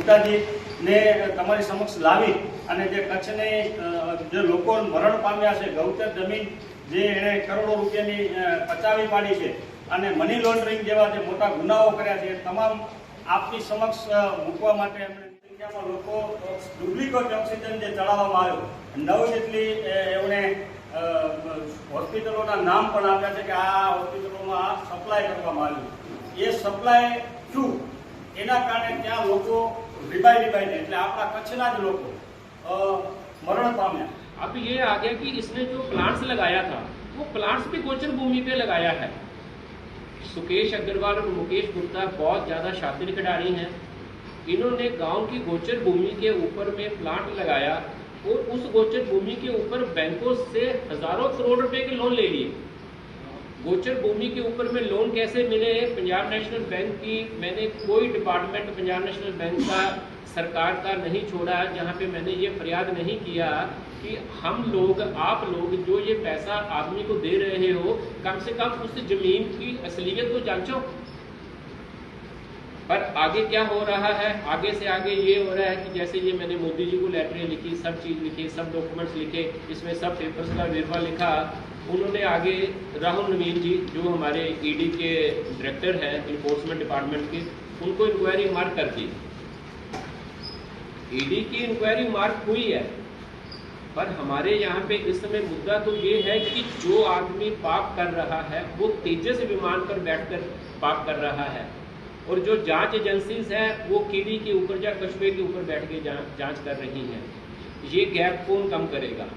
મુદ્દાને તમારી સમક્ષ લાવી અને જે કચ્છને જે લોકો મરણ પામ્યા છે, ગૌચર જમીન જે એણે કરોડો રૂપિયાની પચાવી પાડી છે અને મની લોન્ડરિંગ જેવા જે મોટા ગુનાઓ કર્યા છે, તમામ આપની સમક્ષ મૂકવા માટે એમણે સંખ્યામાં લોકો ડુપ્લિકેટ ઓક્સિજન જે ચડાવવામાં આવ્યો 9 જેટલી એમણે હોસ્પિટલોના નામ પણ આપ્યા છે કે આ હોસ્પિટલોમાં આ સપ્લાય કરવામાં આવ્યું। એ સપ્લાય શું એના કારણે ત્યાં લોકો રીબાઈને એટલે આપણા કચ્છના જ લોકો मरण पाम्या। अब ये आ गया कि इसने जो प्लांट्स लगाया था वो प्लांट्स भी गोचर भूमि पे लगाया है। सुकेश अग्रवाल और मुकेश गुप्ता बहुत ज़्यादा शातिर खिलाड़ी हैं। इन्होंने गांव की गोचर भूमि के ऊपर में प्लांट लगाया और उस गोचर भूमि के ऊपर बैंकों से हजारों करोड़ रुपए के लोन ले लिए। गोचर भूमि के ऊपर में लोन कैसे मिले? पंजाब नेशनल बैंक की मैंने कोई डिपार्टमेंट पंजाब नेशनल बैंक का सरकार का नहीं छोड़ा जहाँ पे मैंने ये फरियाद नहीं किया कि हम लोग आप लोग जो ये पैसा आदमी को दे रहे हो कम से कम उस जमीन की असलियत को जांचो। पर आगे क्या हो रहा है? आगे से आगे ये हो रहा है कि जैसे ये मैंने मोदी जी को लेटरें लिखी, सब चीज़ लिखी, सब डॉक्यूमेंट्स लिखे, इसमें सब पेपर्स का वेरवा लिखा। उन्होंने आगे राहुल नवीन जी जो हमारे ईडी के डायरेक्टर हैं इन्फोर्समेंट डिपार्टमेंट के, उनको इंक्वायरी मार्क कर दी। ईडी की इंक्वायरी मार्क हुई है, पर हमारे यहाँ पे इस समय मुद्दा तो ये है कि जो आदमी पाप कर रहा है वो तेजस विमान पर बैठकर पाप कर रहा है और जो जांच एजेंसीज हैं वो कीड़ी के ऊपर या कछुए के ऊपर बैठ के जांच कर रही हैं। ये गैप कौन कम करेगा?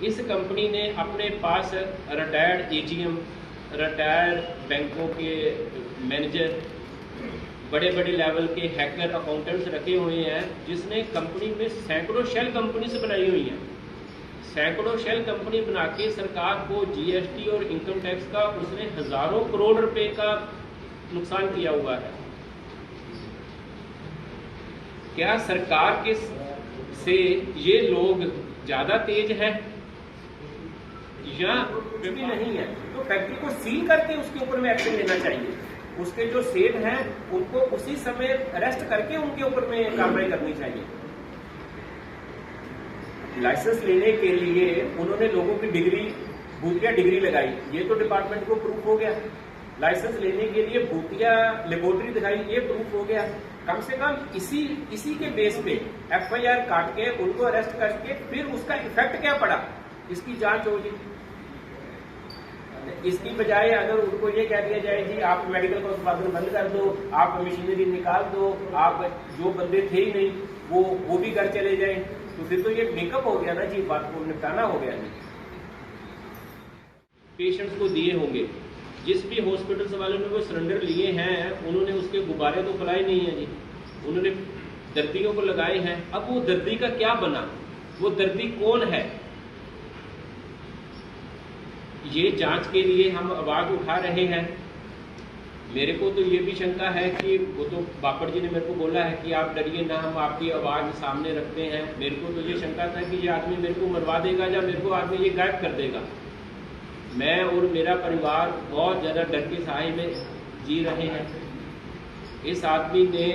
इस कंपनी ने अपने पास रिटायर्ड एजीएम, रिटायर्ड बैंकों के मैनेजर, बड़े बड़े लेवल के हैकर अकाउंटेंट्स रखे हुए हैं, जिसने कंपनी में सैकड़ों शेल कंपनी से बनाई हुई हैं। सैकड़ों शेल कंपनी बना के सरकार को जीएसटी और इनकम टैक्स का उसने हजारों करोड़ रुपए का नुकसान किया हुआ है। क्या सरकार के से ये लोग ज्यादा तेज हैं या भी नहीं है? तो फैक्ट्री को सील करके उसके ऊपर में एक्शन लेना चाहिए। उसके जो सेठ हैं उनको उसी समय अरेस्ट करके उनके ऊपर में कार्रवाई करनी चाहिए। लाइसेंस लेने के लिए उन्होंने लोगों की डिग्री, भूतिया डिग्री लगाई, ये तो डिपार्टमेंट को प्रूफ हो गया। लाइसेंस लेने के लिए भूतिया लेबोरेटरी दिखाई, ये प्रूफ हो गया। कम से कम इसी के बेस पे एफआईआर काट के उनको अरेस्ट करके फिर उसका इफेक्ट क्या पड़ा इसकी जांच होगी। इसकी बजाय अगर उनको ये कह दिया जाए जी आप मेडिकल का उत्पादन बंद कर दो, आप मशीनरी निकाल दो, आप जो बंदे थे ही नहीं वो भी घर चले जाए, तो फिर तो ये मेकअप हो गया ना जी, बात को निपटाना हो गया जी। पेशेंट्स को दिए होंगे, जिस भी हॉस्पिटल वालों ने वो सिलेंडर लिए हैं उन्होंने उसके गुब्बारे तो फैलाए नहीं है जी, उन्होंने दर्दियों को लगाए हैं। अब वो दर्दी का क्या बना? वो दर्दी कौन है? ये जांच के लिए हम आवाज उठा रहे हैं। मेरे को तो ये भी शंका है कि वो तो बापड़ जी ने मेरे को बोला है कि आप डरिए ना, हम आपकी आवाज सामने रखते हैं। मेरे को तो ये शंका था कि ये आदमी मेरे को मरवा देगा या मेरे को आदमी ये गायब कर देगा। मैं और मेरा परिवार बहुत ज्यादा डर के साए में जी रहे हैं। इस आदमी ने